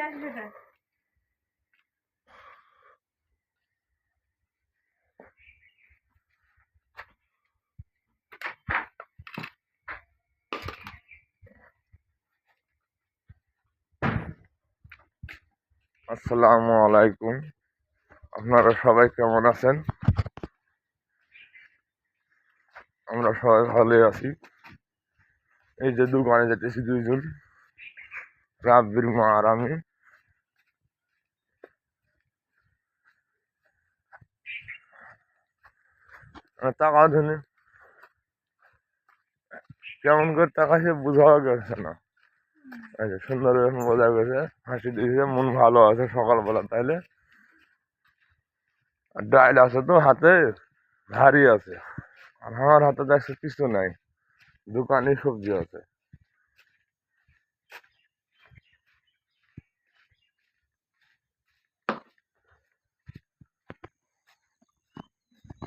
আসসালামু আলাইকুম। আপনারা সবাই কেমন আছেন? আমরা সবাই ভালোই আছি। এই যে দোকানে যেতেছি দুইজন, রাব্বির মা আর আমি। টাকা ধরে কেমন করে টাকা সে বোঝাও গেছে না। সুন্দর বোঝা গেছে, হাসি দিয়েছে, মন ভালো আছে সকালবেলা। তাইলে ডাইল আছে তো হাতে, ভারী আছে। আর আমার হাতে দেখছে কিছু নাই, দোকানে সবজি আছে।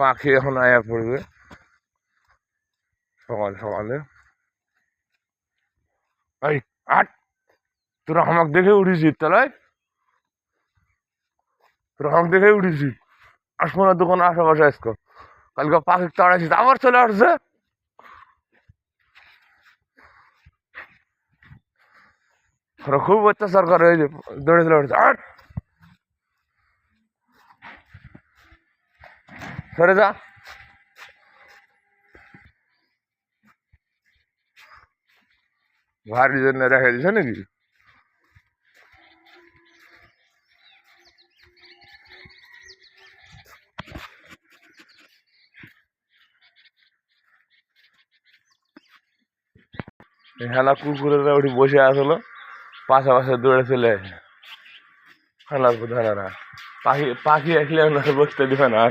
পাখি এখন আয়া পড়বে সকাল সকালে। এই আট, তোরা আমাকে দেখে উঠেছিস তাহলে? তোরা আমাকে দেখে উঠেছিস? আসবো না দোকানে আশেপাশে আজকে। কালকে পাখি তাড়াইছিস, আবার চলে আসছে। ওরা খুব অত্যাচার করে, এই যে দৌড়ে চলে আসছে। আট, সরে যা। ভারীর জন্য রেখে দিছে নাকি? হেলা কুকুরেরা ওটি বসে আসলো, পাশাপাশি দৌড়ে চলে আসে। হেলার প্রধানেরা পাখি পাখি আসলে ওনাকে বসতে দিবে না।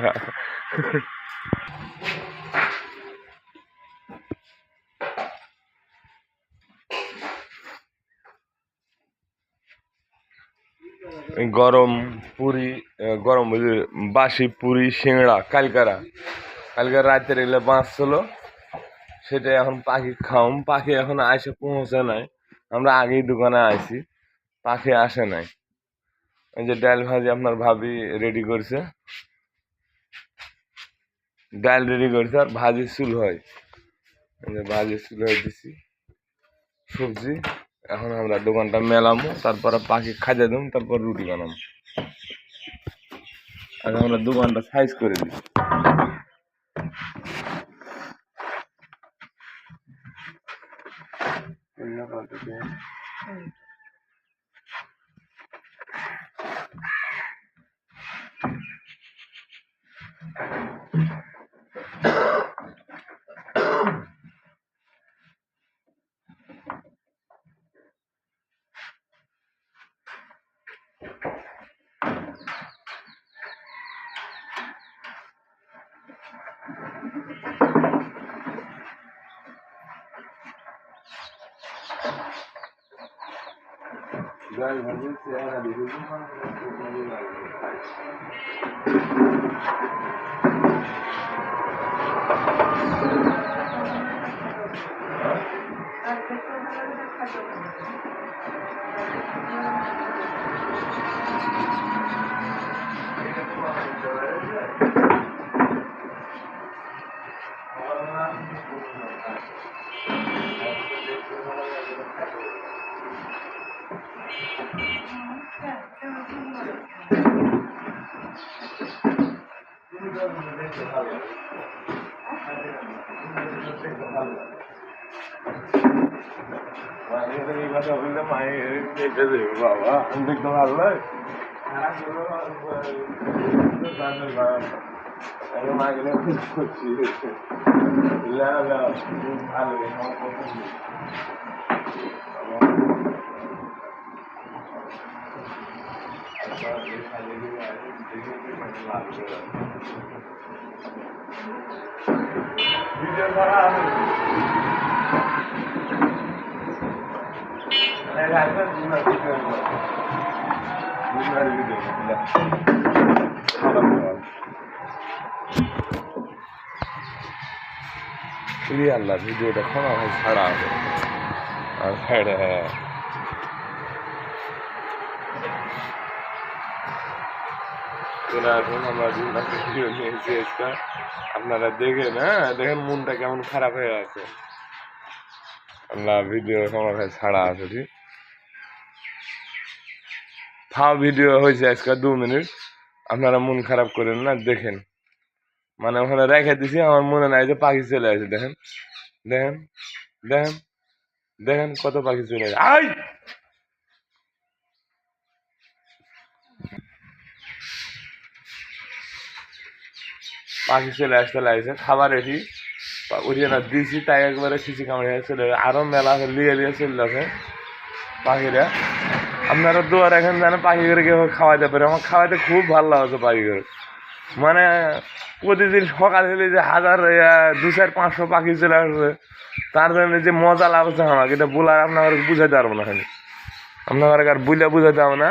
গরম পুরি, গরম বাসি পুরি সিংড়া কালকে রাতের এগুলো বাঁচছিল, সেটা এখন পাখি খাওম। পাখি এখন আসে পৌঁছে নাই, আমরা আগেই দোকানে আইছি, পাখি আসে নাই। এই যে ডাল ভাজি আপনার ভাবি রেডি করছে, ডাল রেডি করছে আর ভাজি চুল হয়। ভাজি চুল হয়ে দিছি সবজি। এখন আমরা দোকানটা মেলামো, তারপরে পাখি খাইয়ে দেবো, তারপর রুটি বানাবো। আর আমরা দোকানটা সাইজ করে দিই। ডাল ভাজি চেহারা দেখে বাবা আমি দেখতে ভালো লাগে। মা গেলে খুব করছি ভালো ভিডিও করা আল্লাহ ভিডিওটা খোলা হয় ছাড়া আর চলে আসুন, আমরা একটা ভিডিও নিয়েছি আজকে, আপনারা দেখেন। হ্যাঁ দেখেন মনটা কেমন খারাপ হয়ে আছে। আল্লাহ ভিডিও আমার কাছে ছাড়া আছে, ঠিক ফাও ভিডিও হয়েছে আজকে 2 মিনিট, আপনারা মন খারাপ করেন না, দেখেন। মানে ওখানে রেখে দিছি, আমার মনে নাই যে পাখি চলে আসে। দেখেন দেখেন দেখেন দেখেন কত পাখি চলে আসে। আই পাখি চলে আসতে লাগছে, খাবার এটি উঠিয়ে না দিয়েছি, তাই একবারে খিচি কামড়ে চলে আরো মেলা লিয়ে লিয়ে চলে আসে পাখিরা। আপনারা দোয়ার এখন জানেন পাখি করে কেউ খাওয়াইতে পারে, আমার খাওয়াইতে খুব ভালো লাগছে পাখি করে। মানে প্রতিদিন সকাল হলে যে 1000 200-500 পাখি চলে আসবে, তার জন্য যে মজা লাগছে আমাকে, এটা বলার আপনার বুঝাইতে পারবো না। আপনার আর বুঝাইতে হবে না,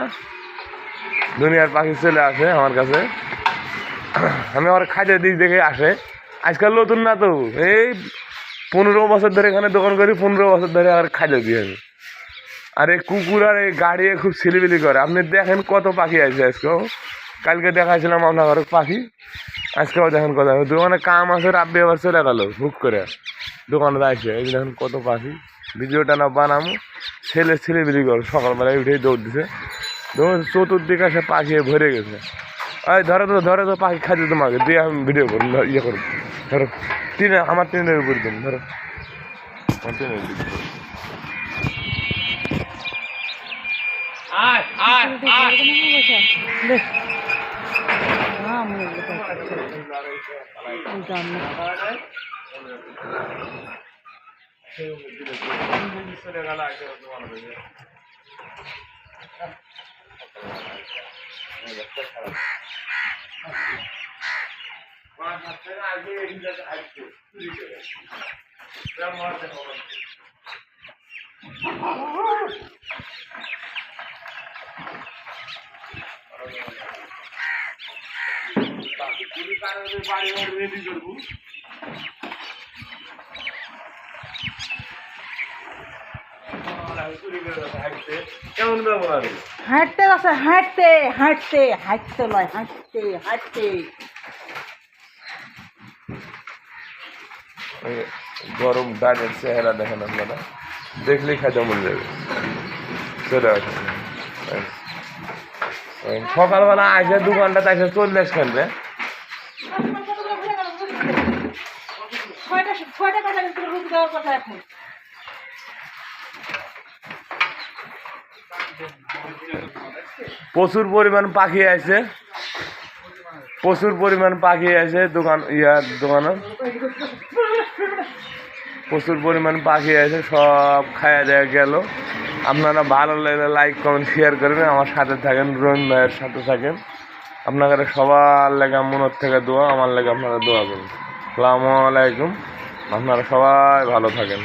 দুনিয়ার পাখি চলে আসে আমার কাছে। আমি আমার খাইতে দিক দেখে আসে। আজকাল নতুন না তো, এই 15 বছর ধরে এখানে দোকান করি, 15 বছর ধরে আর খাইতে দিই আমি। আর এই কুকুর আর এই গাড়ি খুব ছিলিবিলি করে। আপনি দেখেন কত পাখি আছে আজকেও, কালকে দেখাইছিলাম আপনার ঘরের পাখি, আজকেও দেখেন কত। দোকানে কাম আছে, রাব্বি আবার চলে গেল হুক করে দোকানে আসে। এই দেখেন কত পাখি, ভিডিওটা না বানাবো, ছেলে ছিলিবিলি করে সকালবেলায় উঠেই দৌড় দিছে। চতুর্দিকে সে পাখি ভরে গেছে। এই ধরে তো পাখি খাইতে তোমাকে দিয়ে আমি ভিডিও করুন, ইয়ে করুন। ধরো আমার টিনের উপর দিন, ধরো আমার টিনের দিক কেমন ব্যবহার হাঁটতে আছে, হাঁটতে হাঁটতে হাঁটতে নয়, হাঁটতে হাঁটতে। গরম ডানের চেহারা দেখেন আপনারা, দেখলেই খাইতে মন যাবে। চলে আসেন সকালবেলা আসে, 2 ঘন্টা তাইসে 40 খানবে। প্রচুর পরিমাণ পাখি আছে, প্রচুর পরিমাণ পাখি আছে দোকানে প্রচুর পরিমাণ পাখি আছে, সব খাওয়া দেওয়া গেল। আপনারা ভালো লাগলে লাইক কমেন্ট শেয়ার করবেন, আমার সাথে থাকেন, রহিম ভাইয়ের সাথে থাকেন। আপনাদের সবার লেগে মনের থেকে দোয়া, আমার লেগে আপনারা দোয়া করুন। আসসালামু আলাইকুম, আপনারা সবাই ভালো থাকেন।